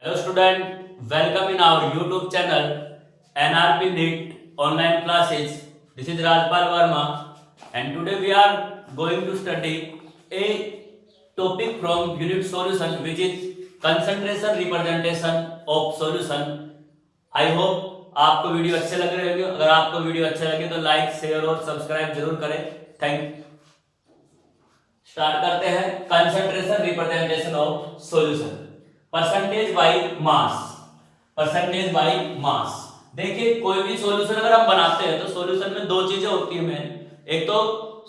Hello student, welcome in our YouTube channel NRP NEET online classes. This is Rajpal Verma and today we are going to study a topic from unit solution which is concentration representation of solution. I hope आपको video अच्छे लग रहे होंगे. अगर आपको video अच्छे लगे तो लाइक शेयर और सब्सक्राइब जरूर करें. Thank you. स्टार्ट करते हैं. Concentration representation of solution. Percentage by mass. Percentage by मास. देखिए कोई भी सॉल्यूशन अगर हम बनाते हैं तो सॉल्यूशन में दो चीजें होती है मेन. एक तो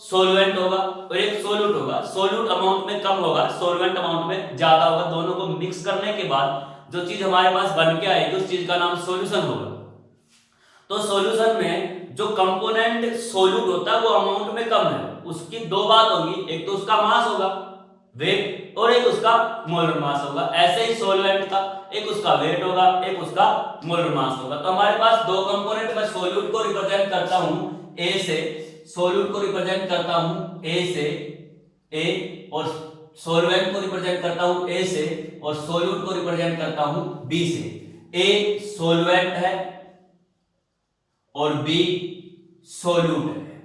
सॉल्वेंट होगा और एक सोल्यूट होगा. सोल्यूट अमाउंट में कम होगा, सॉल्वेंट अमाउंट में ज्यादा होगा. दोनों को मिक्स करने के बाद जो चीज हमारे पास बन के आएगी उस चीज का नाम सॉल्यूशन होगा. तो सॉल्यूशन में जो कंपोनेंट सोल्यूट होता है वो अमाउंट में कम है. उसकी दो बात होगी, एक तो उसका मास होगा वेट और एक उसका मोलर मास होगा. ऐसे ही सॉल्वेंट का एक उसका वेट होगा एक उसका मोलर मास होगा. तो हमारे पास दो कंपोनेंट. मैं सोल्यूट को रिप्रेजेंट करता हूं ए से, सोल्यूट को रिप्रेजेंट करता हूं ए से ए, और सॉल्वेंट को रिप्रेजेंट करता हूं ए से और सोल्यूट को रिप्रेजेंट करता हूं बी से. ए सॉल्वेंट है और बी सोल्यूट है.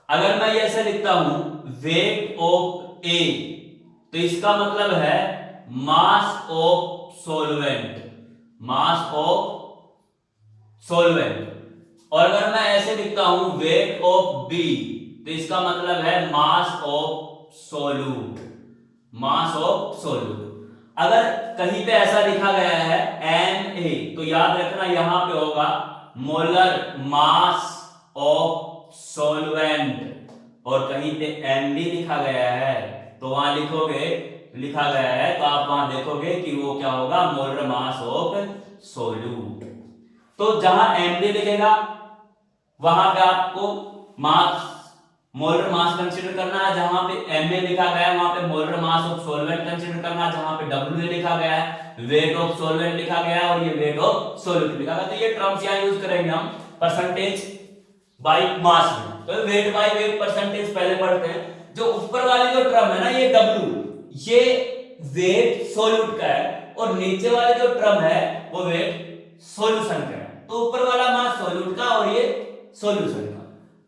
अगर मैं ऐसे लिखता हूं वेट ऑफ ए तो इसका मतलब है mass of solvent, mass of solvent. और अगर मैं ऐसे लिखता हूं वेट ऑफ बी तो इसका मतलब है मास of solute, mass of solute. अगर कहीं पे ऐसा लिखा गया है एन ए तो याद रखना यहां पे होगा मोलर मास ऑफ सॉल्वेंट. और कहीं पे एनडी लिखा गया है तो वहां लिखोगे, लिखा गया है तो आप वहां देखोगे कि वो क्या होगा, मोलर मास ऑफ सोल्यूट. तो जहां एमडी लिखेगा वहां पे आपको मास, मोलर मास कंसीडर करना है. जहां पे एमए लिखा गया है वहां पे molar mass of solvent consider करना है. जहां पे डब्ल्यू लिखा गया है वेट ऑफ सॉल्वेंट लिखा गया है और ये वेट ऑफ सोल्यूट लिखा गया. तो ये टर्म्स यहां यूज करेंगे हम परसेंटेज बाय मास में. तो वेट बाय वेट परसेंटेज पहले पढ़ते हैं. जो ऊपर वाली जो टर्म है ना ये W, ये वेट सोल्यूट का है और नीचे वाले जो टर्म है वो वेट सॉल्यूशन का है. तो ऊपर वाला मास सोल्यूट का और ये सॉल्यूशन का.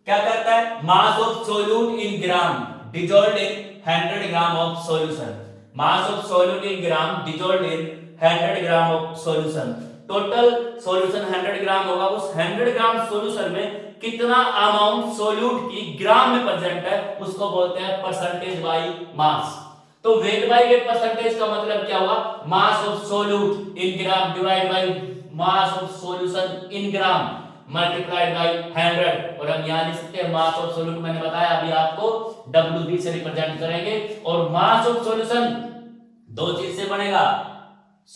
क्या करता है, मास of solute in gram dissolved in 100 gram of solution. Mass of solute in gram dissolved in 100 gram of solution. Total solution 100 ग्राम होगा. उस 100 ग्राम सॉल्यूशन में कितना अमाउंट सोल्यूट की ग्राम में प्रेजेंट है उसको बोलते हैं परसेंटेज बाय मास. तो वेट बाय वेट परसेंटेज का मतलब क्या हुआ, मास of solute in gram divide by mass of solution in gram multiplied by 100. और हम यहां लिख सकते हैं मास ऑफ सोल्यूट, मैंने बताया अभी आपको WB से रिप्रेजेंट करेंगे. और मास ऑफ सॉल्यूशन दो चीज से बनेगा,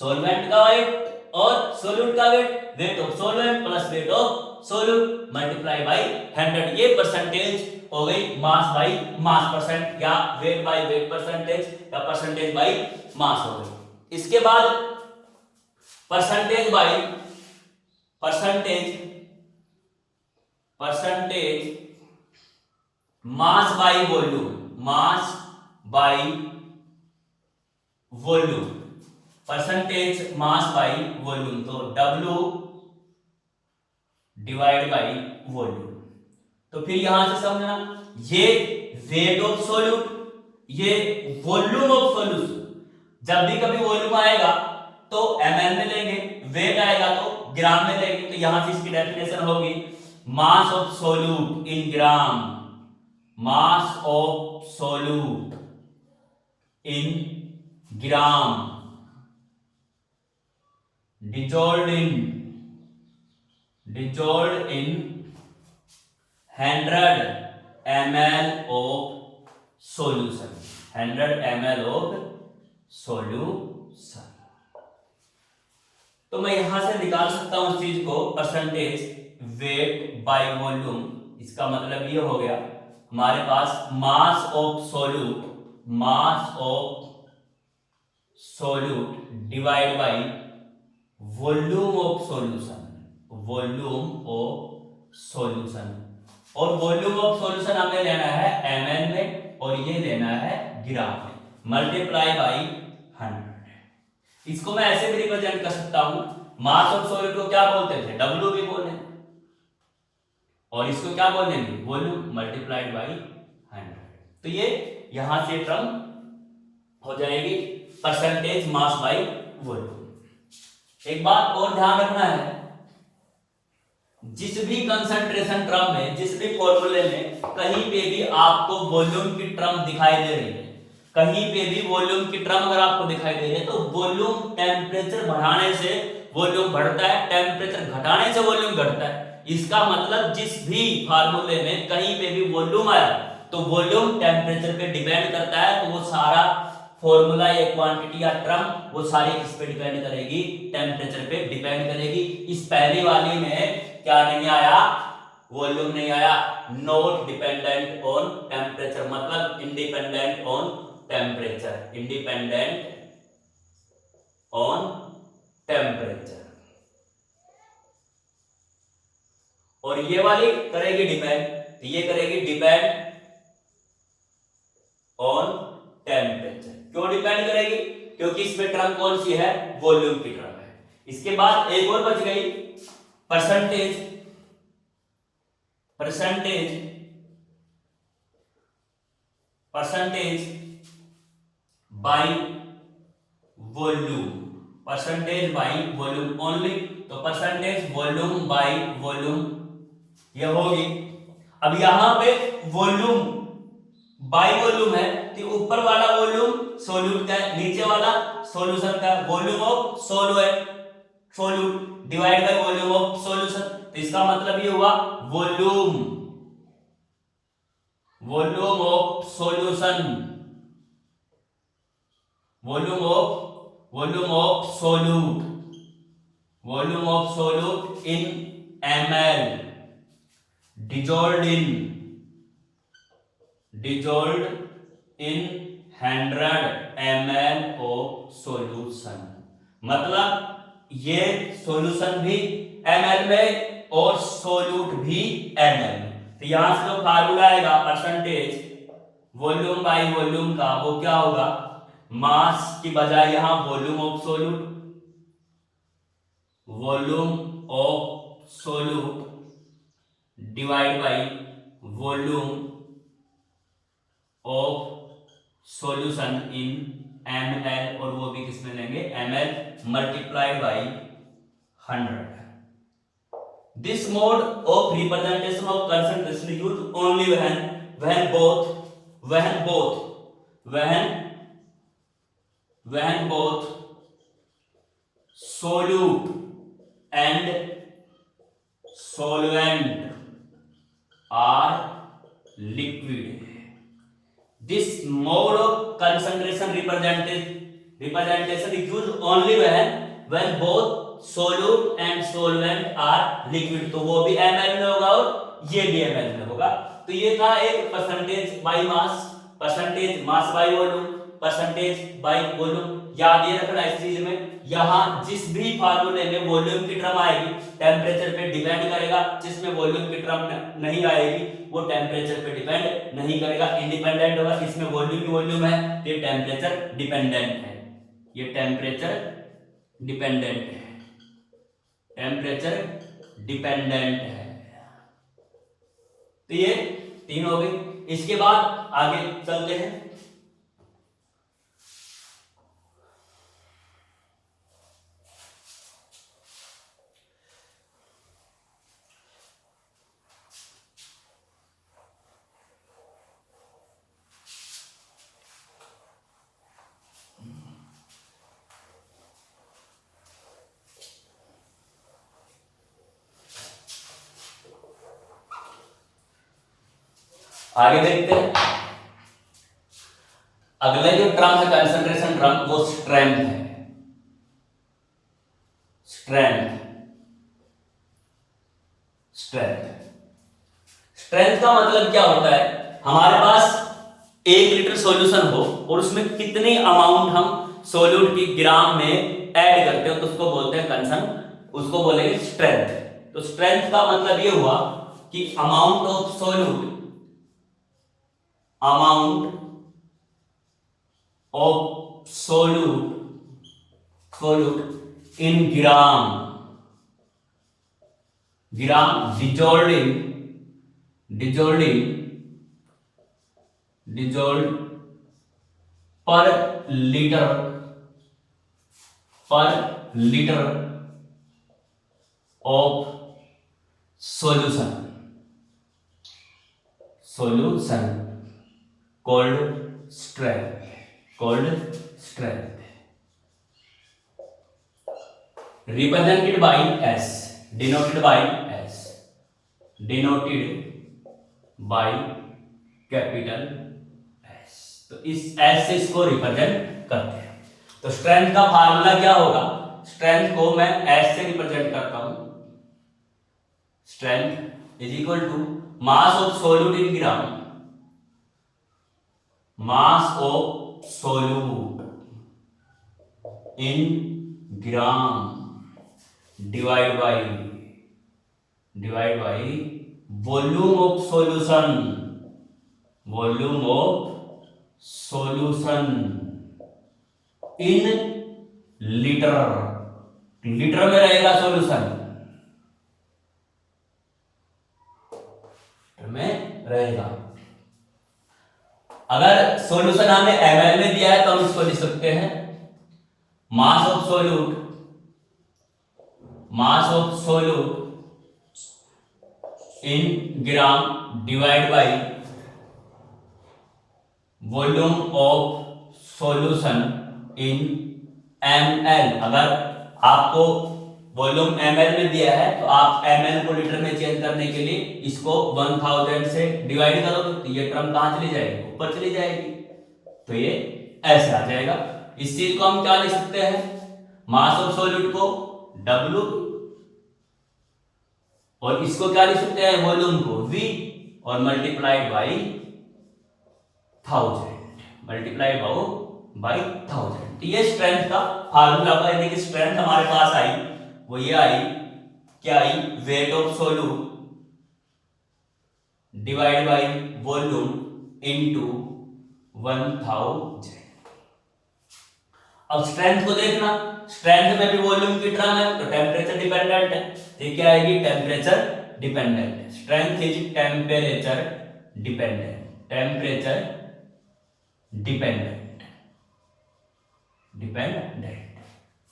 सॉल्वेंट का वेट और सोल्यूट का weight. Weight of solvent plus weight of solute multiply by 100. ये परसेंटेज हो गई मास बाय मास परसेंट या वेट बाय वेट परसेंटेज या परसेंटेज बाय मास हो गई. इसके बाद percentage by percentage mass by volume, mass by volume, percentage mass by volume. तो W डिवाइड बाय वॉल्यूम. तो फिर यहां से समझना ये वेट ऑफ सोल्यूट, ये वॉल्यूम ऑफ सॉल्यूशन. जब भी कभी वॉल्यूम आएगा तो ml में लेंगे, वेट आएगा तो ग्राम में लेंगे. तो यहां से इसकी डेफिनेशन होगी मास of solute in gram, mass of solute in gram dissolved in 100 ml of solution, 100 ml of solution. तो मैं यहां से निकाल सकता हूं इस चीज को, परसेंटेज वेट बाय वॉल्यूम. इसका मतलब ये हो गया हमारे पास mass of solute, mass of solute divide by volume of solution, volume of solution. और वॉल्यूम ऑफ सॉल्यूशन हमें लेना है ml में और ये लेना है ग्राम में, मल्टीप्लाई बाय 100. इसको मैं ऐसे भी रिप्रेजेंट कर सकता हूं, मास ऑफ सॉलिड को क्या बोलते थे, डब्ल्यू भी बोले, और इसको क्या बोलेंगे, वॉल्यूम मल्टीप्लाइड बाई 100। तो ये यहां से टर्म हो जाएगी परसेंटेज मास बाई वॉल्यूम। एक बात और ध्यान रखना है, जिस भी कंसंट्रेशन टर्म में, जिस भी फॉर्मूले में कहीं पे भी आपको वॉल्यूम की टर्म दिखाई दे रही है, कहीं पे भी वॉल्यूम की टर्म अगर आपको दिखाई दे रही है, तो वॉल्यूम टेम्परेचर बढ़ाने से वॉल्यूम बढ़ता है, टेम्परेचर घटाने से वॉल्यूम घटता है। इसका मतलब जिस भी फार्मूले में कहीं पे भी वॉल्यूम आया तो वॉल्यूम टेम्परेचर पे डिपेंड करता है, तो वो सारा फॉर्मूला या क्वांटिटी या टर्म वो सारी किस पे डिपेंड करेगी, टेम्परेचर पे डिपेंड करेगी। इस पहली वाली में क्या नहीं आया, वॉल्यूम नहीं आया, नॉट डिपेंडेंट ऑन टेम्परेचर, मतलब independent on temperature, independent on temperature. और ये वाली करेगी डिपेंड, तो ये करेगी डिपेंड ऑन टेम्परेचर। क्यों डिपेंड करेगी, क्योंकि इसमें टर्म कौन सी है, वॉल्यूम की टर्म है। इसके बाद एक और बच गई percentage, percentage percentage by volume, percentage by volume only. तो परसेंटेज वॉल्यूम बाई वॉल्यूम ये होगी। अब यहां पे वॉल्यूम बाई वॉल्यूम है, तो ऊपर वाला वॉल्यूम सॉल्यूट का है, नीचे वाला सॉल्यूशन का है। Volume of solute, solute divide by volume of solution. तो इसका मतलब ये हुआ volume, volume of solution, volume of solute, volume of solute in ml dissolved in 100 ml of solution। मतलब ये सॉल्यूशन भी ml में और सॉल्यूट भी ml में। तो यहां से जो फार्मूला आएगा परसेंटेज वॉल्यूम बाई वॉल्यूम का, वो क्या होगा, मास की बजाय यहां volume of solute, volume of solute divide by volume of solution in ml, और वो भी किसमें लेंगे, ml multiplied by 100। This mode of representation of concentration use only when both solute and solvent are liquid। This mode of concentration representation is used only when both solute and solvent are liquid। तो वो भी ml में होगा और ये भी ml में होगा। तो ये था एक percentage by mass, percentage mass by volume, percentage by volume. याद ये रखना इस चीज में, यहां जिस भी फार्मूले में वॉल्यूम की टर्म आएगी टेम्परेचर पे डिपेंड करेगा, जिसमें वॉल्यूम की टर्म नहीं आएगी वो टेम्परेचर पे डिपेंड नहीं करेगा, इंडिपेंडेंट होगा। इसमें वॉल्यूम की वॉल्यूम है, ये टेम्परेचर डिपेंडेंट है, ये टेम्परेचर डिपेंडेंट है, टेम्परेचर डिपेंडेंट है। तो ये तीन हो गई। इसके बाद आगे चलते हैं। आगे देखते हैं। अगला जो टर्म है कंसंट्रेशन टर्म, वो स्ट्रेंथ है। स्ट्रेंथ, स्ट्रेंथ, स्ट्रेंथ का मतलब क्या होता है, हमारे पास 1 लीटर सॉल्यूशन हो और उसमें कितनी अमाउंट हम सॉल्यूट की ग्राम में ऐड करते हो, तो उसको बोलते हैं उसको बोलेंगे स्ट्रेंथ। तो स्ट्रेंथ का मतलब ये हुआ कि amount of solute, amount of solute solute in gram dissolved per liter of solution called strength represented by S, denoted by capital S। तो इस S से इसको रिप्रेजेंट करते हैं। तो स्ट्रेंथ का फार्मूला क्या होगा? स्ट्रेंथ को मैं S से रिप्रेजेंट करता हूं। Strength is equal to mass of solute in gram, mass of solute in gram divide by volume of solution in litre में रहेगा सॉल्यूशन में रहेगा। अगर सॉल्यूशन हमें ml में दिया है तो हम इसको लिख सकते हैं मास of solute in gram divide by volume of solution in ml। अगर आपको वॉल्यूम ml में दिया है तो आप ml को लीटर में चेंज करने के लिए इसको 1000 से डिवाइड करोगे तो ये टर्म कहां चली जाएगी? ऊपर चली जाएगी। तो ये ऐसे आ जाएगा। इस चीज को हम क्या लिख सकते हैं? मास ऑफ सॉल्यूट को W और इसको क्या लिख सकते हैं? वॉल्यूम को V और मल्टीप्लाइड बाय 1000। तो ये स्ट्रेंथ का फार्मूला का, यानी कि स्ट्रेंथ हमारे पास आई वो ये आई, क्या आई? Weight of solute divide by volume into 1000। अब स्ट्रेंथ को देखना, स्ट्रेंथ में भी वॉल्यूम की टर्म है तो टेम्परेचर डिपेंडेंट है। तो क्या आएगी? Temperature dependent. Strength is temperature dependent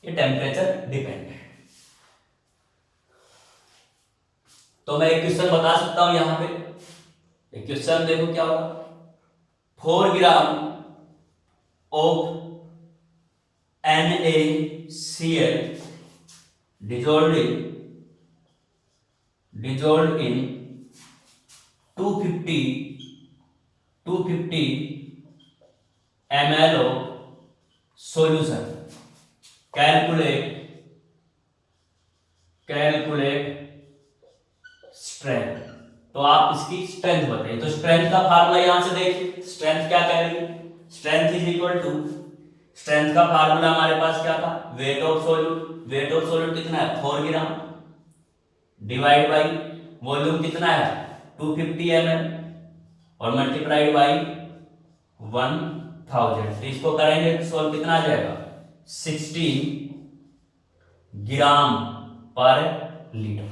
ये टेम्परेचर डिपेंडेंट। तो मैं एक क्वेश्चन बता सकता हूं यहां पे। एक क्वेश्चन देखो क्या होगा। 4 gram of NaCl dissolved in 250 ml of solution। calculate strength। तो आप इसकी स्ट्रेंथ बताइए। तो स्ट्रेंथ का फार्मूला यहां से देखिए, स्ट्रेंथ क्या कह रही है? Strength is equal to, strength का फार्मूला हमारे पास क्या था? वेट ऑफ सोल्यूट कितना है? 4 ग्राम डिवाइड बाय वॉल्यूम कितना है? 250 ml और मल्टीप्लाइड बाय 1000। तो इसको करेंगे तो सोल्व कितना आ जाएगा? 16 ग्राम पर लीटर।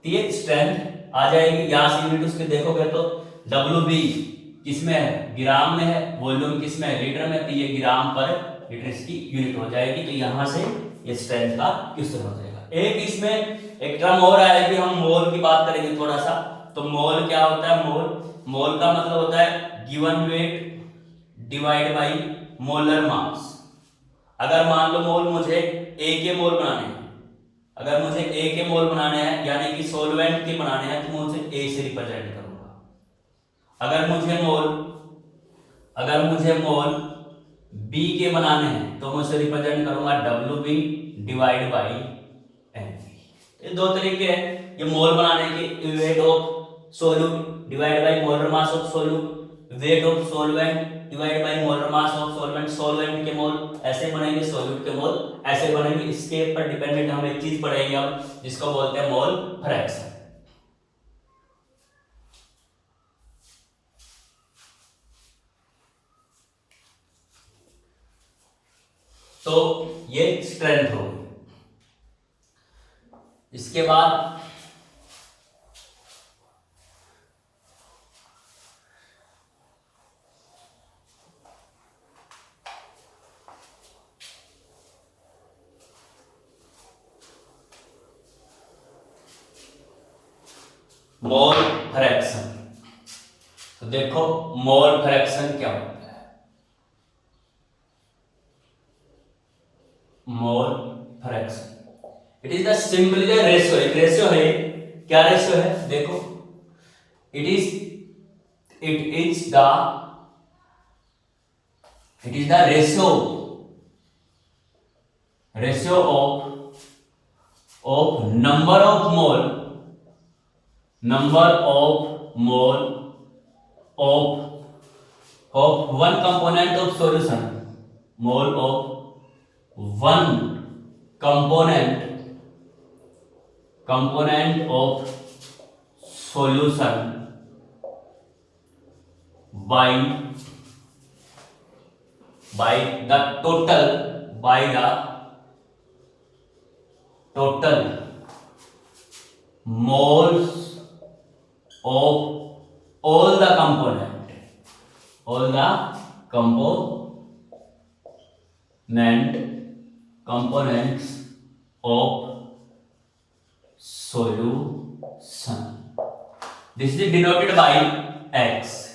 तो ये स्ट्रेंथ आ जाएगी। यहां से यूनिट उसके देखोगे तो WB किसमें है? ग्राम में है। वॉल्यूम किसमें है? लीटर में। तो ये ग्राम पर लीटर इसकी यूनिट हो जाएगी। तो यहां से ये स्ट्रेंथ का क्वेश्चन हो जाएगा। एक इसमें एक टर्म और आएगी, हम मोल की बात करेंगे थोड़ा सा। तो मोल क्या होता है? मोल का मतलब होता है given weight divide by molar मास। अगर मान लो मुझे A के मोल बनाने हैं, यानी कि सॉल्वेंट के बनाने हैं, तो मैं उसे A से रिप्रेजेंट करूंगा। अगर मुझे मोल B के बनाने हैं तो मैं उसे रिप्रेजेंट करूंगा WB डिवाइड बाय NB। ये दो तरीके हैं ये मोल बनाने के। Wait of solute divide by molar mass of solute, wait of solvent divide by molar mass of solvent. Solvent के मोल ऐसे बनेंगे, सोल्यूट के मोल ऐसे बनेंगे। इसके ऊपर डिपेंडेंट हम एक चीज पढ़ेंगे अब, जिसको बोलते हैं मोल फ्रैक्शन। तो ये स्ट्रेंथ होगी। इसके बाद मोल फ्रैक्शन। तो देखो मोल फ्रैक्शन क्या होता है। Mole fraction it is the simply the ratio. एक रेशियो है। क्या रेशियो है देखो, it is the ratio of number of mole of one component of solution, mole of one component of solution by the total moles of all the components of solution. This is denoted by x.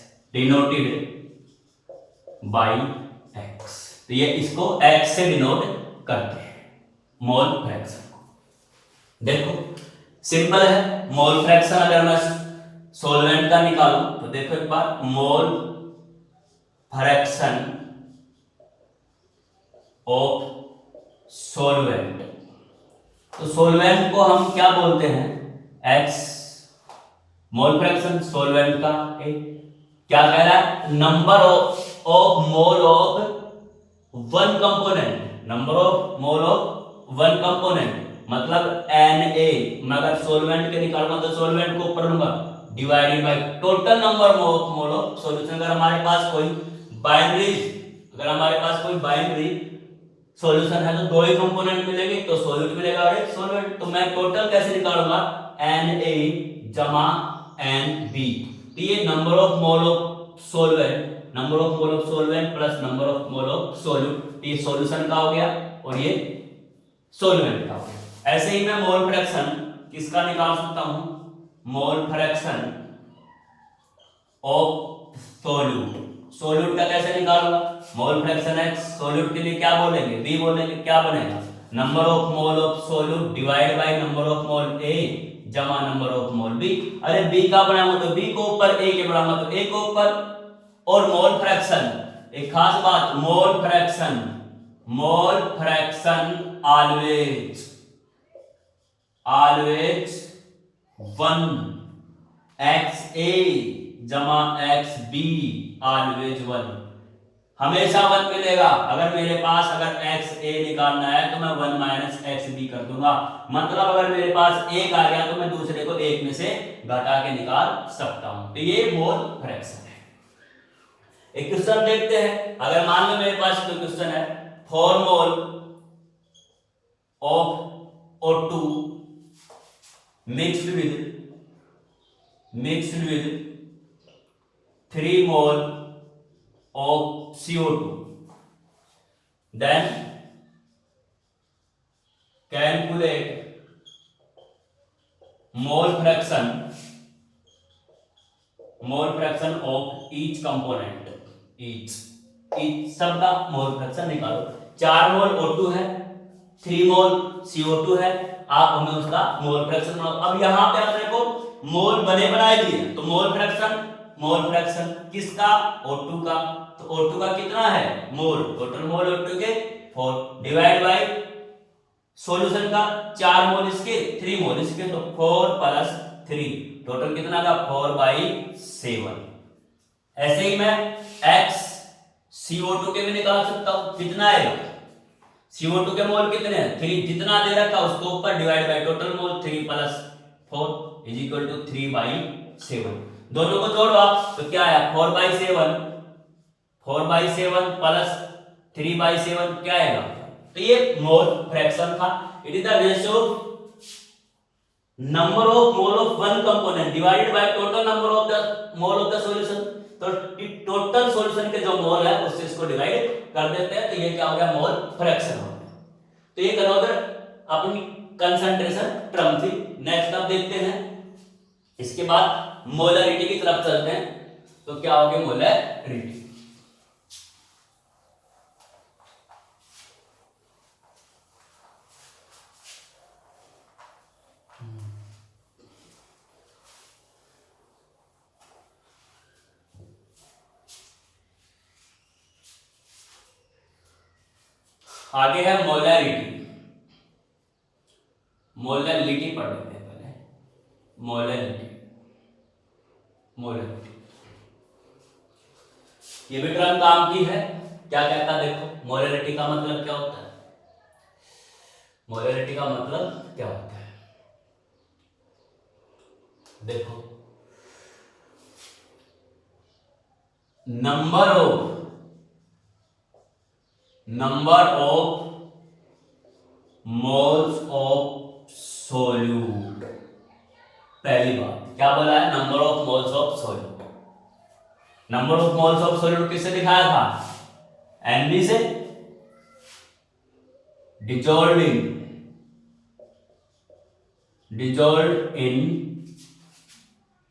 तो ये इसको x से denote करते हैं mole fraction को। देखो simple है। Mole fraction अगर मैं सॉल्वेंट का निकालूं तो देखो एक बार, मोल फ्रैक्शन ऑफ सॉल्वेंट। तो सॉल्वेंट को हम क्या बोलते हैं, एक्स। मोल फ्रैक्शन सॉल्वेंट का क्या कह रहा है, number of mole of one component. Number of mole of one component मतलब Na। मैं अगर सॉल्वेंट के निकालूंगा तो सॉल्वेंट को ऊपर लूंगा, divided by total number of mole of solution. अगर हमारे पास कोई बाइनरी सॉल्यूशन है तो दो ही कंपोनेंट मिलेंगे, तो सॉल्यूट मिलेगा और एक सॉल्वेंट। तो मैं टोटल कैसे निकालूंगा, Na जमा NB। तो ये number of mole of solvent plus number of mole of solute, ये सॉल्यूशन का हो गया और ये सॉल्वेंट का हो गया। ऐसे ही मैं मोल फ्रैक्शन किसका निकाल सकता हूं, मोल फ्रैक्शन ऑफ सॉल्यूट का कैसे निकालूंगा, मोल फ्रैक्शन x, सॉल्यूट के लिए क्या बोलेंगे, b बोलेंगे। क्या बनेगा, number of mole of solute divide by number of mole A जमा नंबर ऑफ मोल B। अरे b का बढ़ाऊंगा तो b को ऊपर, a के बढ़ाऊंगा तो a को ऊपर। और मोल फ्रैक्शन, एक खास बात, मोल फ्रैक्शन ऑलवेज 1 XA जमा XB ऑलवेज 1, हमेशा 1 मिलेगा। अगर मेरे पास XA निकालना है तो मैं 1 माइनस XB कर दूंगा। मतलब अगर मेरे पास 1 आ गया तो मैं दूसरे को 1 में से घटा के निकाल सकता हूं। तो ये मोल फ्रैक्शन है। एक क्वेश्चन देखते हैं। अगर मान लो मेरे पास कोई क्वेश्चन है, 4 mole of O2 mixed with 3 mole of CO2, then calculate mole fraction of each component, each सबका मोल फ्रैक्शन निकालो। 4 मोल O2 है, 3 मोल CO2 है, आप हमें उसका मोल फ्रैक्शन बनाओ। अब यहाँ पे अपने को मोल बने बनाए दिए, तो मोल फ्रैक्शन किसका, O2 का। तो O2 का कितना है, मोल, टोटल मोल O2 के 4 डिवाइड बाय सॉल्यूशन का 4 मोल इसके, 3 मोल इसके, तो 4 प्लस 3 टोटल कितना का 4/7। ऐसे ही मैं x CO2 के भी निकाल सकता हूं। कितना है, CO2 के मोल कितने हैं, 3, जितना दे रखा उसको ऊपर divide by total mole 3 plus 4 is equal to 3/7। दोनों को जोड़ो आप तो क्या आया, 4/7 प्लस 3/7 क्या आएगा तो ये मोल फ्रैक्शन था। It is the ratio of number of mole of one component divided by total number of the mole of the solution. तो टोटल सॉल्यूशन के जो मोल है उससे इसको डिवाइड कर देते हैं, तो ये क्या हो गया, मोल फ्रैक्शन हो गया। तो ये अनदर अपनी कंसंट्रेशन टर्म थी। नेक्स्ट अब देखते हैं, इसके बाद मोलरिटी की तरफ चलते हैं। तो क्या हो गया मोलरिटी। आगे है मोलरिटी। मोलरिटी पढ़ लेते हैं पहले। मोलरिटी, मोलरिटी ये भी टर्म काम की है। क्या कहता है देखो, मोलरिटी का मतलब क्या होता है, मोलरिटी का मतलब क्या होता है देखो, number of moles of solute. पहली बात क्या बोला है, number of moles of solute. Number of moles of solute किससे दिखाया था, एनबी से। Dissolved in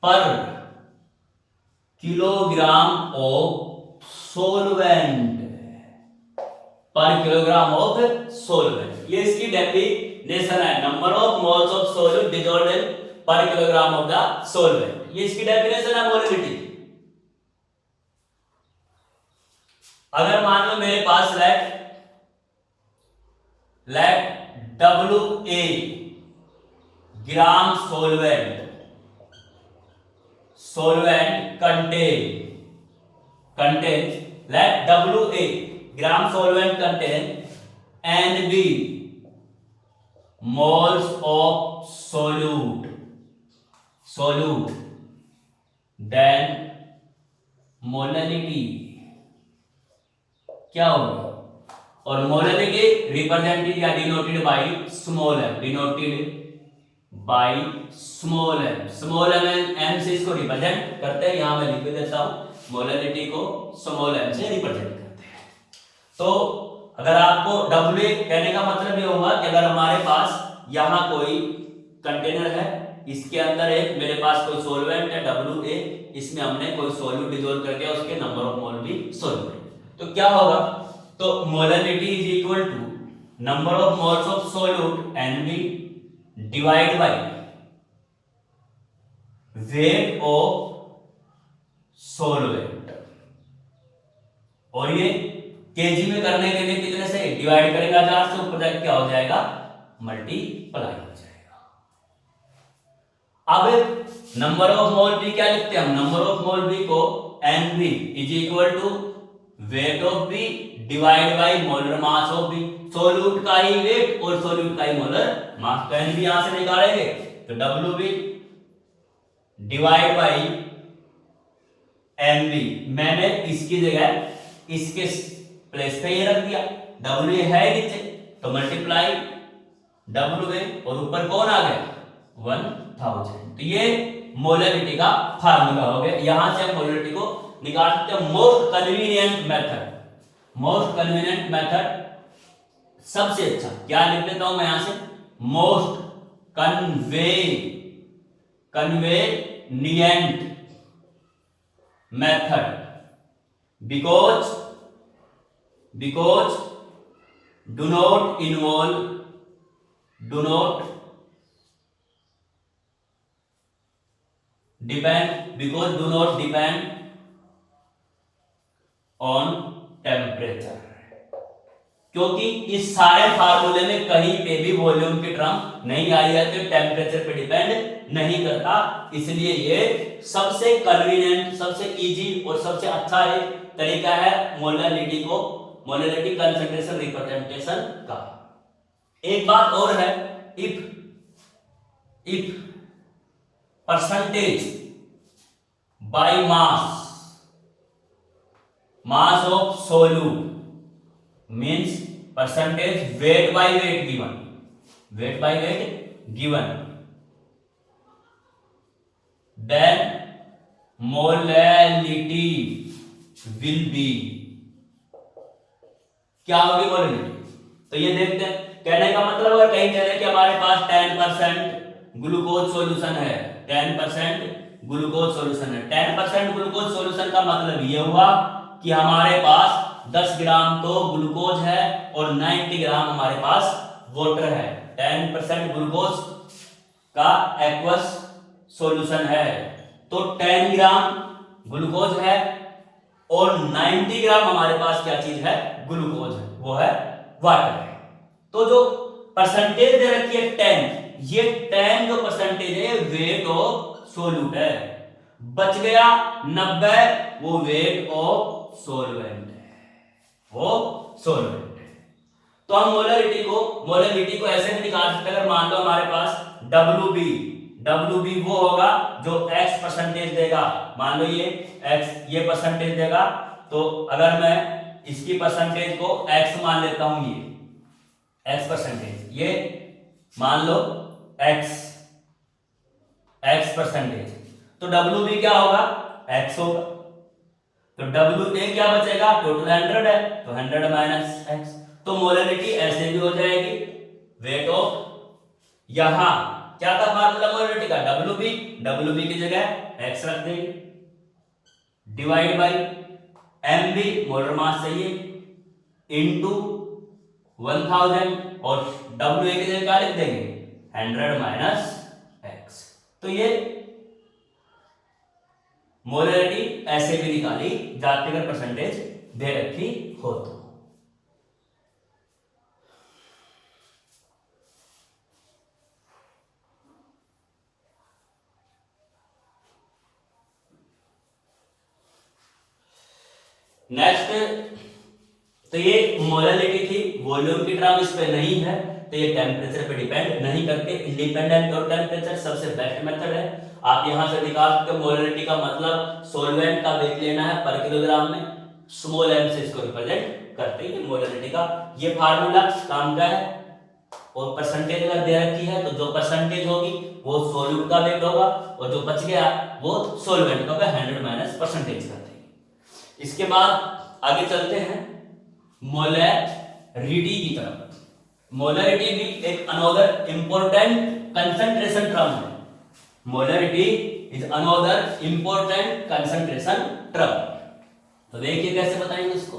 per kilogram of solvent, per kilogram of solvent. ये इसकी डेफिनेशन है, number of moles of solute dissolved in per kilogram of the solvent. ये इसकी definition है मोलरिटी। अगर मान लो मेरे पास late WA gram solvent contains let WA gram solvent contain NB moles of solute, then molarity क्या होगी, और मोलरिटी रिप्रेजेंटेड या denoted by small m, denoted by small m। Small m से इसको रिप्रेजेंट करते हैं, यहां मैं लिख देता हूं, मोलरिटी को स्मॉल m से रिप्रेजेंट करते हैं। तो अगर आपको WA कहने का मतलब ये होगा कि अगर हमारे पास यहां कोई कंटेनर है, इसके अंदर एक मेरे पास कोई सॉल्वेंट है WA, इसमें हमने कोई सॉल्यूट डिसॉल्व कर दिया, उसके नंबर ऑफ मोल भी सॉल्यूट, तो क्या होगा, तो molarity is equal to number of moles of solute NB divide by weight of solvent. और ये केजी में करने के लिए कितने से डिवाइड करेगा, 4 से ऊपर जाके क्या हो जाएगा, मल्टीप्लाई हो जाएगा। अब नंबर ऑफ मोल बी क्या लिखते हैं हम, नंबर ऑफ मोल बी को NB is equal to weight of B divide by molar mass of B. Solute का ही वेट और सोल्यूट का ही मोलर मास, तो NB यहां से निकालेंगे तो WB डिवाइड बाय NB। मैंने इसकी जगह इसके प्लेस पे ये रख दिया, W है नीचे तो मल्टीप्लाई WA और ऊपर कौन आ गया 1000। तो ये मोलरिटी का फार्मूला हो गया। यहां से हम मोलरिटी को निकाल सकते हैं। मोस्ट कन्वीनियंट मेथड सबसे अच्छा क्या लिख लेता हूं मैं यहां से, most convenient method, because do not depend on temperature। क्योंकि इस सारे फार्मूले में कहीं पे भी वॉल्यूम की टर्म नहीं आई है, तो टेम्परेचर पे डिपेंड नहीं करता, इसलिए ये सबसे कन्वीनियंट, सबसे इजी और सबसे अच्छा एक तरीका है मोलरिटी कंसंट्रेशन रिप्रेजेंटेशन का। एक बात और है, if percentage by mass of solute means percentage weight by weight given, weight by weight given, then molality will be, क्या होगी मोलैलिटी। तो ये देखते हैं, कहने का मतलब अगर कहीं कह रहे कि हमारे पास 10% ग्लूकोज सॉल्यूशन है, 10% ग्लूकोज सॉल्यूशन है, 10% ग्लूकोज सॉल्यूशन का मतलब ये हुआ कि हमारे पास 10 ग्राम तो ग्लूकोज है और 90 ग्राम हमारे पास वाटर है। 10% ग्लूकोज का एक्वस सॉल्यूशन है, तो 10 ग्राम ग्लूकोज है और 90 ग्राम हमारे पास क्या चीज है, ग्लूकोज है, वो है वाटर है। तो जो परसेंटेज दे रखी है 10, ये 10 जो परसेंटेज है वेट ऑफ सोल्यूट है, बच गया 90 वो वेट ऑफ सोलवेंट है, वो सोलवेंट है। तो हम मोलैलिटी को ऐसे भी निकाल सकते हैं, अगर मान लो हमारे पास WB वो होगा जो X परसेंटेज देगा, मान लो ये X ये परसेंटेज देगा, तो अगर मैं इसकी परसेंटेज को X मान लेता हूं, ये X परसेंटेज, ये मान लो X परसेंटेज, तो WB क्या होगा, X होगा, तो WA क्या बचेगा, टोटल 100 है, तो 100 माइनस X, तो मोलैलिटी ऐसे भी हो जाएगी, वेट ऑफ, यहां क्या था फार्मूला मोलैलिटी का, WB की जगह X रख देंगे, divide by MB molar mass चाहिए इनटू 1000 और WA की जगह क्या लिख देंगे, 100 माइनस X। तो ये मोलैलिटी ऐसे भी निकाली जाती अगर परसेंटेज दे रखी हो तो। नेक्स्ट, तो ये मोलैलिटी थी, वॉल्यूम की टर्म इस पे नहीं है, तो ये टेम्परेचर पे डिपेंड नहीं करते, इंडिपेंडेंट और टेम्परेचर सबसे बेस्ट मेथड है। आप यहां से निकाल सकते हो मोलैलिटी का मतलब सोलवेंट का वेट लेना है पर किलोग्राम में, स्मॉल m से इसको रिप्रेजेंट करते हैं मोलैलिटी का, ये फार्मूला काम का है। और परसेंटेज अगर दे रखी है तो जो परसेंटेज होगी वो सोल्यूट का वेट होगा और जो बच गया वो सोलवेंट का होगा, 100 माइनस परसेंटेज करते हैं। इसके बाद आगे चलते हैं मोलैरिटी की तरफ। मोलैरिटी भी एक अनदर इंपॉर्टेंट कंसंट्रेशन टर्म है, molarity is another important concentration term. तो देखिए कैसे बताएंगे इसको,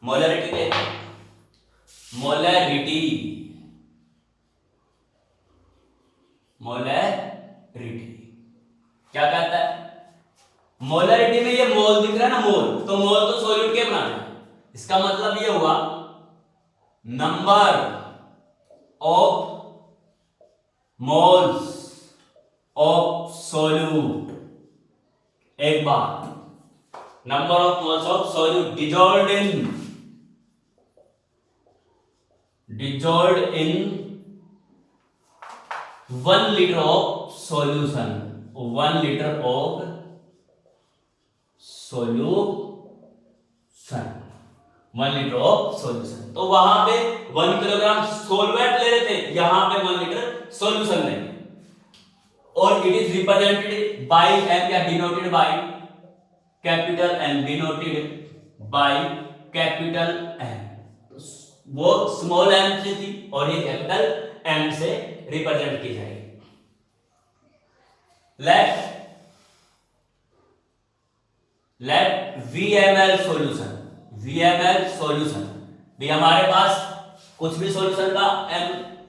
मोलैरिटी देखिए, मोलैरिटी क्या कहता है, मोलैरिटी में ये मोल दिख रहा है ना, मोल, तो मोल तो सॉल्यूट के बनाना है, इसका मतलब ये हुआ number of moles of solute, एक बार number of moles of solute dissolved in 1 litre of solution, 1 litre of solution, 1 litre of solution. तो वहां पे 1 किलोग्राम सोलवेंट ले रहे थे, यहां पे 1 लीटर सॉल्यूशन लेंगे, और it is represented by m या denoted by capital M, denoted by capital M। वो स्मॉल m से थी और ये कैपिटल M से रिप्रेजेंट की जाएगी। लेट VML सॉल्यूशन भी हमारे पास कुछ भी सॉल्यूशन का m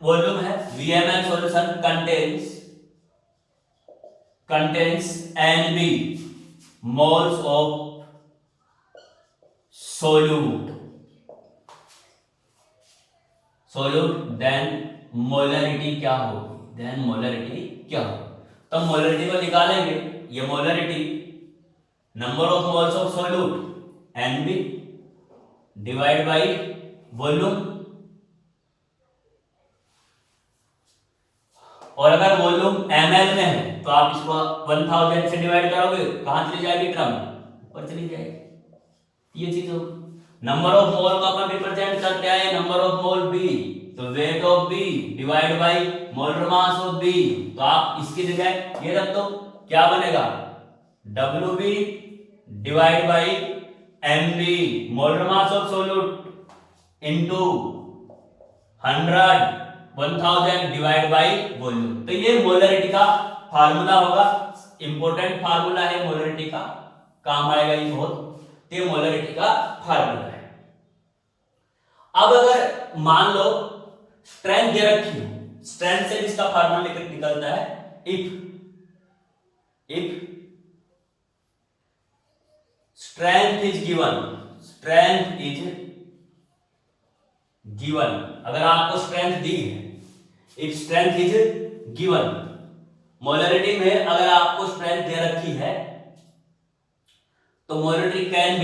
वॉल्यूम है, VML solution contains NB moles of solute, then molarity क्या होगी, तब मोलैरिटी को निकालेंगे, ये molarity number of moles of solute NB divide by volume, और अगर वॉल्यूम ml में है तो आप इसको 1000 से डिवाइड करोगे, कहां चली जाएगी टर्म, ऊपर चली जाएगी, ये चीज होगी। नंबर ऑफ मोल को अपन रिप्रेजेंट करते हैं नंबर ऑफ मोल बी, तो weight of B divide by molar mass of B, तो आप इसकी जगह ये रख दो, क्या बनेगा W B divide by M B molar mass of solute into 1000 divide by volume. तो ये मोलरिटी का फार्मूला होगा, इंपॉर्टेंट फार्मूला है मोलरिटी का, काम आएगा ये बहुत, ये मोलरिटी का फार्मूला है। अब अगर मान लो स्ट्रेंथ दे रखी हो, स्ट्रेंथ से इसका फार्मूला निकलता है इफ स्ट्रेंथ इज गिवन, अगर आपको स्ट्रेंथ दी है, if strength is given, molarity में अगर आपको स्ट्रेंथ दे रखी है तो मोलरिटी कैन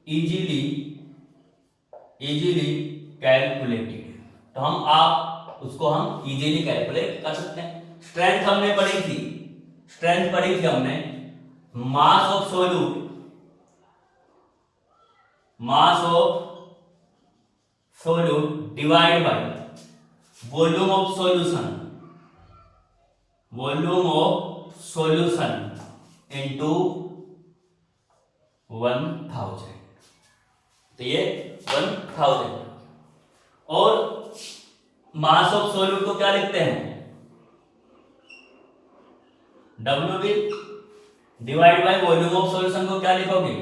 इजीली कैलकुलेटेड, तो आप उसको हम इजीली कैलकुलेट कर सकते हैं। स्ट्रेंथ हमने पढ़ी थी हमने मास of solute divide by volume of solution into 1000, तो ये 1000। और मास ऑफ सोल्यूट को क्या लिखते हैं W B divide by volume of solution को क्या लिखोगे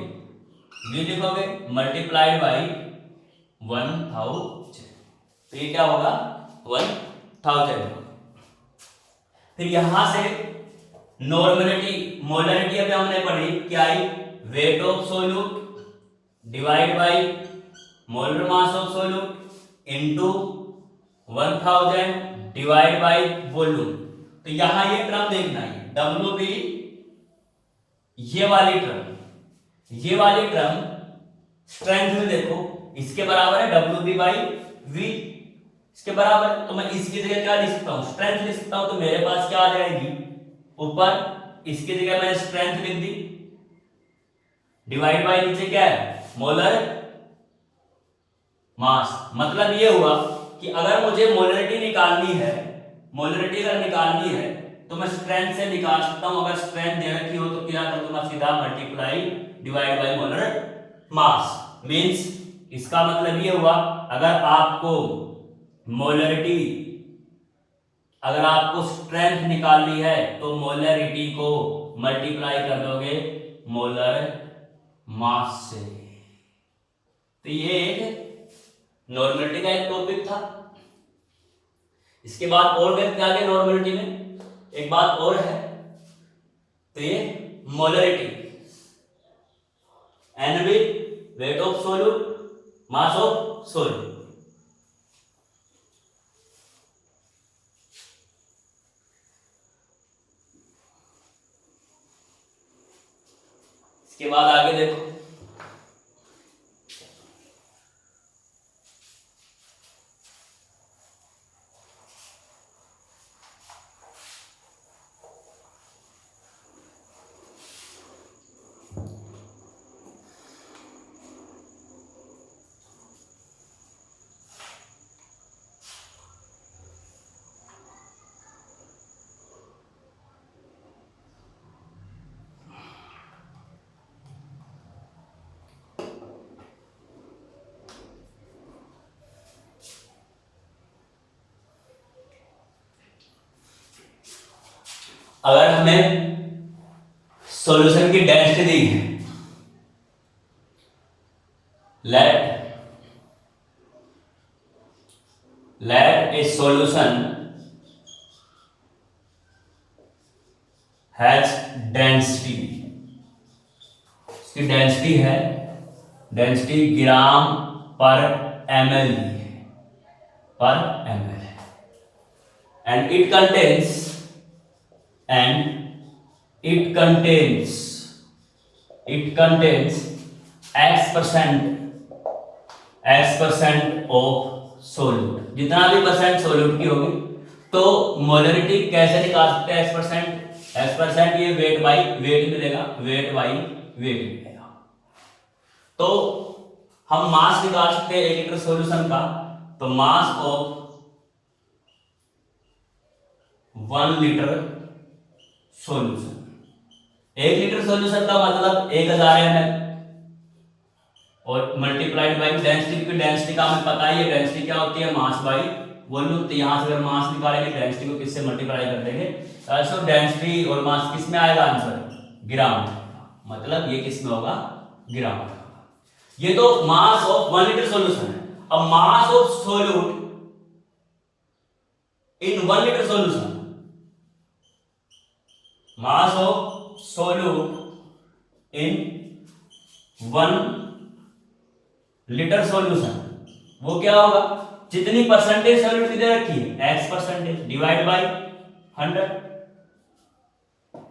वी लिखोगे मल्टीप्लाइड बाय 1000, तो ये क्या होगा 1000। फिर यहां से मोलरिटी अभी हमने पढ़ी क्या आई, weight of solute divide by molar mass of solute into 1000 divide by volume. तो यहां ये टर्म देखना है डब्ल्यू बी, ये वाली टर्म स्ट्रेंथ में देखो इसके बराबर है डब्ल्यू बी बाई वी, इसके बराबर, तो मैं इसकी जगह क्या लिख सकता हूं स्ट्रेंथ लिख सकता हूं, तो मेरे पास क्या आ जाएगी ऊपर इसकी जगह मैंने स्ट्रेंथ लिख दी डिवाइड बाय नीचे क्या है मोलर मास। मतलब ये हुआ कि अगर मुझे मोलरिटी निकालनी है तो मैं स्ट्रेंथ से निकाल सकता हूं, अगर स्ट्रेंथ दे रखी हो तो क्या कर दूंगा सीधा multiply divide by molar mass. Means इसका मतलब ये हुआ अगर आपको स्ट्रेंथ निकालनी है तो मोलरिटी को मल्टीप्लाई कर दोगे मोलर मास से। तो ये एक नॉर्मलिटी का एक टॉपिक था। इसके बाद और देखते आगे नॉर्मलिटी में एक बात और है, तो ये molarity N B weight of solute mass of solute. इसके बाद आगे देखो अगर हमें सॉल्यूशन की डेंसिटी दी है, let a solution has density, इसकी डेंसिटी है ग्राम पर ml and it contains X% of solute, जितना भी परसेंट सोल्यूट की होगी तो मोलरिटी कैसे निकाल सकते हैं? एक्स परसेंट ये वेट बाई वेट मिलेगा, वेट बाई वेट मिलेगा। तो हम मास निकाल सकते हैं 1 लीटर सॉल्यूशन का। तो mass of 1 litre solution, 1 litre solution का मतलब 1000 ml और मल्टीप्लाइड बाई डेंसिटी, की डेंसिटी का हमें पता ही है, डेंसिटी क्या होती है? Mass by volume. तो यहां से अगर मास निकालेंगे डेंसिटी को किससे मल्टीप्लाई कर देंगे? सो डेंसिटी और मास किस में आएगा आंसर? ग्राम में। मतलब ये किस में होगा? ग्राम में। ये तो मास ऑफ 1 लीटर सॉल्यूशन है। अब मास of solute in 1 litre solution, mass of solute in 1 litre solution वो क्या होगा? जितनी परसेंटेज सॉल्यूट की दे रखी है x percentage divide by 100।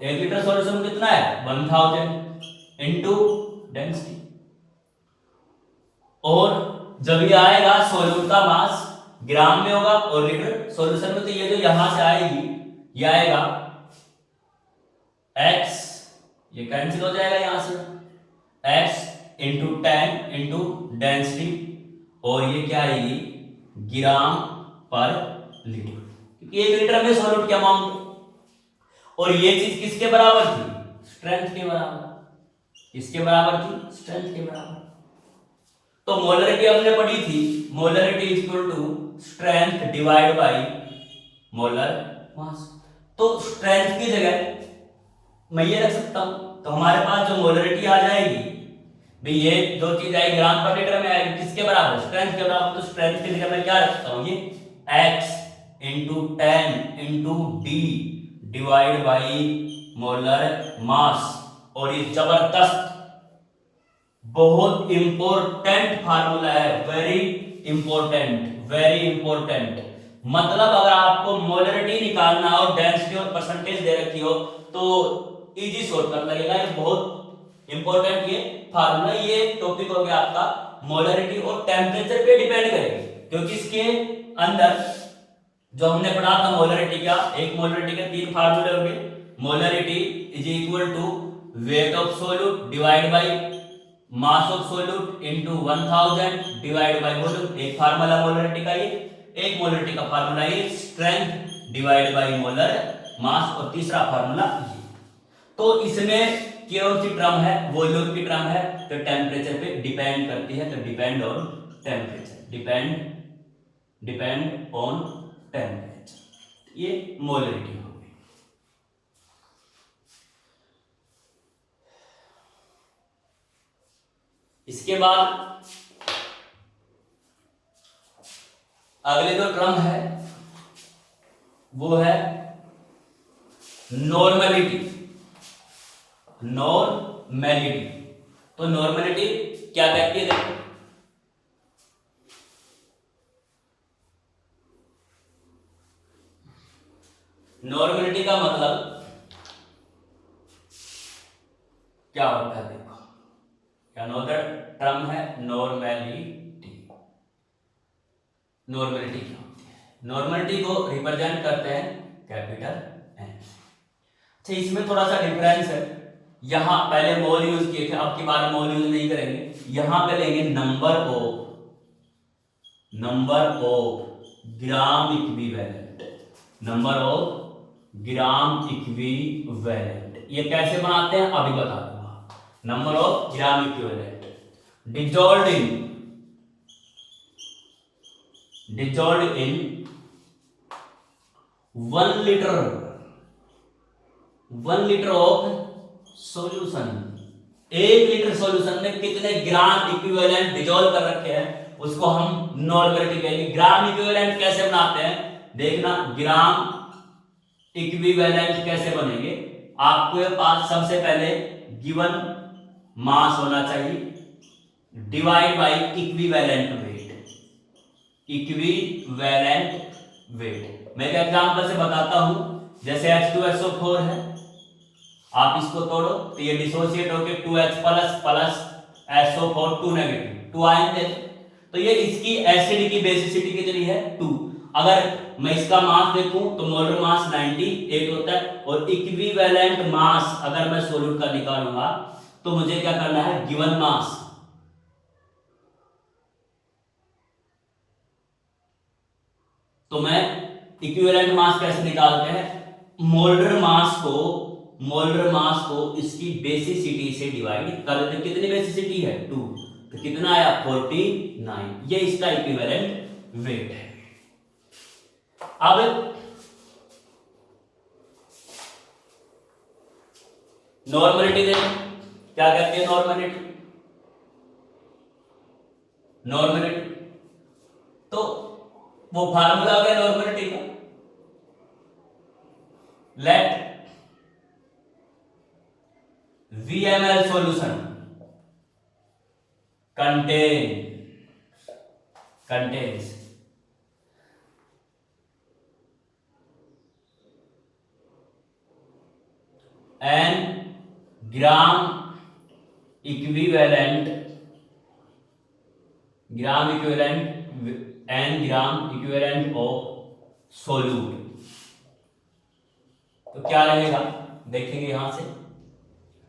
1 litre solution कितना है? 1000 इनटू डेंसिटी। और जब ये आएगा सोल्यूट का मास ग्राम में होगा और लीटर सॉल्यूशन में, तो ये जो यहां से आएगी ये आएगा x, ये कैंसिल हो जाएगा यहां से, x इंटू 10 इंटू डेंसिटी, और ये क्या आएगी? ग्राम पर लीटर, क्योंकि 1 लीटर में सॉल्यूट की अमाउंट। और ये चीज किसके बराबर थी? स्ट्रेंथ के बराबर। किसके बराबर थी? स्ट्रेंथ के बराबर। तो मोलरिटी हमने पढ़ी थी, molarity is equal to strength divide by molar mass. तो स्ट्रेंथ की जगह मैं ये रख सकता हूं, तो हमारे पास जो मोलरिटी आ जाएगी भाई, ये जो चीज आएगी ग्राम पर लीटर में आएगी, किसके बराबर? स्ट्रेंथ के बराबर। तो स्ट्रेंथ की जगह मैं क्या रखता हूं? ये x into 10 into D divide by molar mass. और ये जबरदस्त बहुत इंपॉर्टेंट फार्मूला है, वेरी इंपॉर्टेंट, वेरी इंपॉर्टेंट। मतलब अगर आपको मोलरिटी निकालना हो, डेंसिटी और परसेंटेज दे रखी हो, तो इजी शॉर्टकट लगेगा। ये बहुत इंपॉर्टेंट ये फार्मूला, ये टॉपिक हो गया आपका मोलरिटी और टेम्परेचर पे डिपेंड करेगा, क्योंकि इसके अंदर जो हमने पढ़ा था मोलरिटी का, एक मोलरिटी के 3 फार्मूले हो गए। Molarity is equal to weight of solute divide by mass of solute into 1000 divide by volume, एक फार्मूला मोलरिटी का ये। एक मोलरिटी का फार्मूला ये strength divide by molar mass, और तीसरा फार्मूला ये। तो इसमें कौन सी टर्म है? वॉल्यूम की टर्म है, तो टेम्परेचर पे डिपेंड करती है, तो depend on temperature, depend on temperature. ये मोलरिटी हो गई। इसके बाद अगले जो टर्म है वो है नॉर्मलिटी। नॉर्मलिटी, तो नॉर्मलिटी क्या कहती है? देखो, नॉर्मलिटी का मतलब क्या होता है? देखो, अनदर टर्म है नॉर्मलिटी। नॉर्मलिटी क्या होती है? नॉर्मलिटी को रिप्रेजेंट करते हैं कैपिटल N। अच्छा, इसमें थोड़ा सा डिफरेंस है। यहां पहले मोल यूज किए थे, अब की बार मोल यूज नहीं करेंगे। यहां पे लेंगे number of gram equivalent, number of gram equivalent. ये कैसे बनाते हैं अभी बता दूंगा। Number of gram equivalent dissolved in 1 litre of solution. 1 litre solution में कितने ग्राम इक्विवेलेंट डिजॉल्व कर रखे हैं, उसको हम नॉर्मलिटी कहेंगे। ग्राम इक्विवेलेंट कैसे बनाते हैं देखना। ग्राम इक्विवेलेंट कैसे बनेंगे? आपके पास सबसे पहले गिवन मास होना चाहिए divide by equivalent weight. Equivalent weight मैं एक एग्जांपल से बताता हूं। जैसे H2SO4 है, आप इसको तोड़ो तो ये डिसोसिएट होकर 2H plus SO4 2 negative 2 ion दे, तो ये इसकी एसिड की बेसिसिटी कितनी है 2। अगर मैं इसका मास देखूं तो मोलर मास 98 होता है, और इक्विवेलेंट मास अगर मैं सोल्यूट का निकालूंगा तो मुझे क्या करना है, गिवन मास, तो मैं इक्विवेलेंट मास कैसे निकालते हैं, मोलर मास को इसकी बेसिसिटी से डिवाइड कर देते। कितनी बेसिसिटी है, 2, तो कितना आया 49, ये इसका इक्विवेलेंट वेट है। अब नॉर्मलिटी देखें, क्या कहते हैं नॉर्मलिटी, तो वो फार्मूला हो गया नॉर्मलिटी का, late VML solution contains n gram equivalent of solute। तो क्या रहेगा देखेंगे यहां से।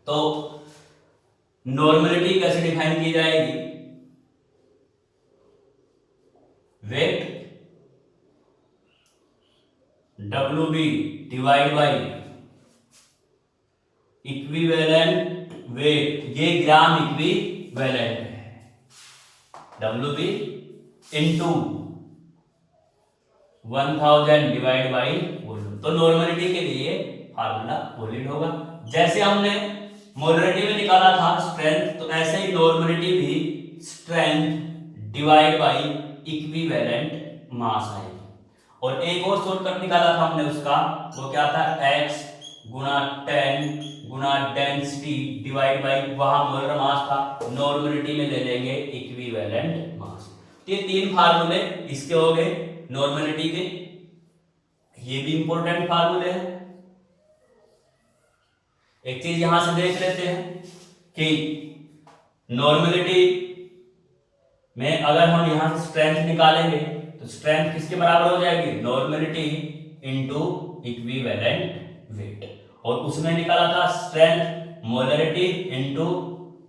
तो नॉर्मलिटी कैसे डिफाइन की जाएगी, weight WB divide by equivalent weight, ये ग्राम इक्विवेलेंट है, WB into 1000 divide by volume. तो नॉर्मलिटी के लिए फार्मूला वॉल्यूम होगा। जैसे हमने मोलरिटी में निकाला था स्ट्रेंथ, तो ऐसे ही नॉर्मलिटी भी strength divide by equivalent mass आएगी। और एक और शॉर्टकट निकाला था हमने उसका, वो क्या था, x गुणा 10 गुणा डेंसिटी डिवाइड बाई, वहां मोलर मास था, नॉर्मलिटी में ले लेंगे इक्विवेलेंट मास। तो ये 3 फार्मूले इसके हो गए नॉर्मलिटी के। ये भी इंपॉर्टेंट फार्मूले हैं। एक चीज यहां से देख लेते हैं कि नॉर्मलिटी में अगर हम यहां से स्ट्रेंथ निकालेंगे तो स्ट्रेंथ किसके बराबर हो जाएगी, नॉर्मलिटी इंटू इक्विवेलेंट वेट। और उसमें निकाला था strength molarity into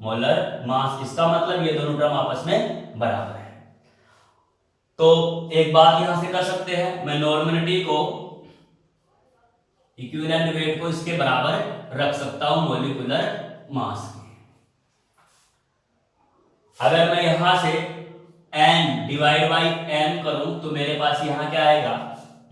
molar mass, इसका मतलब ये दोनों टर्म आपस में बराबर है। तो एक बात यहां से कर सकते हैं, मैं नॉर्मलिटी को इक्विवेलेंट वेट को इसके बराबर रख सकता हूं मॉलिक्यूलर मास के। अगर मैं यहां से n डिवाइड बाई m करूं तो मेरे पास यहां क्या आएगा,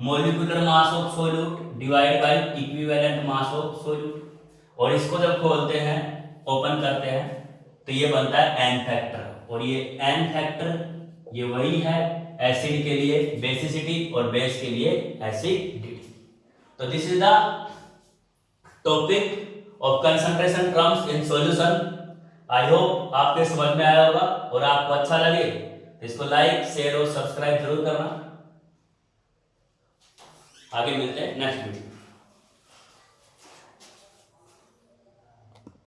molecular mass of solute divide by equivalent mass of solute. और इसको जब खोलते हैं, ओपन करते हैं, तो ये बनता है n फैक्टर। और ये n फैक्टर ये वही है एसिड के लिए बेसिसिटी और बेस के लिए एसिडिटी। तो this is the topic of concentration terms in solution. I hope आपके समझ में आया होगा, और आपको अच्छा लगे तो इसको लाइक शेयर और सब्सक्राइब जरूर करना। आगे मिलते हैं नेक्स्ट वीडियो।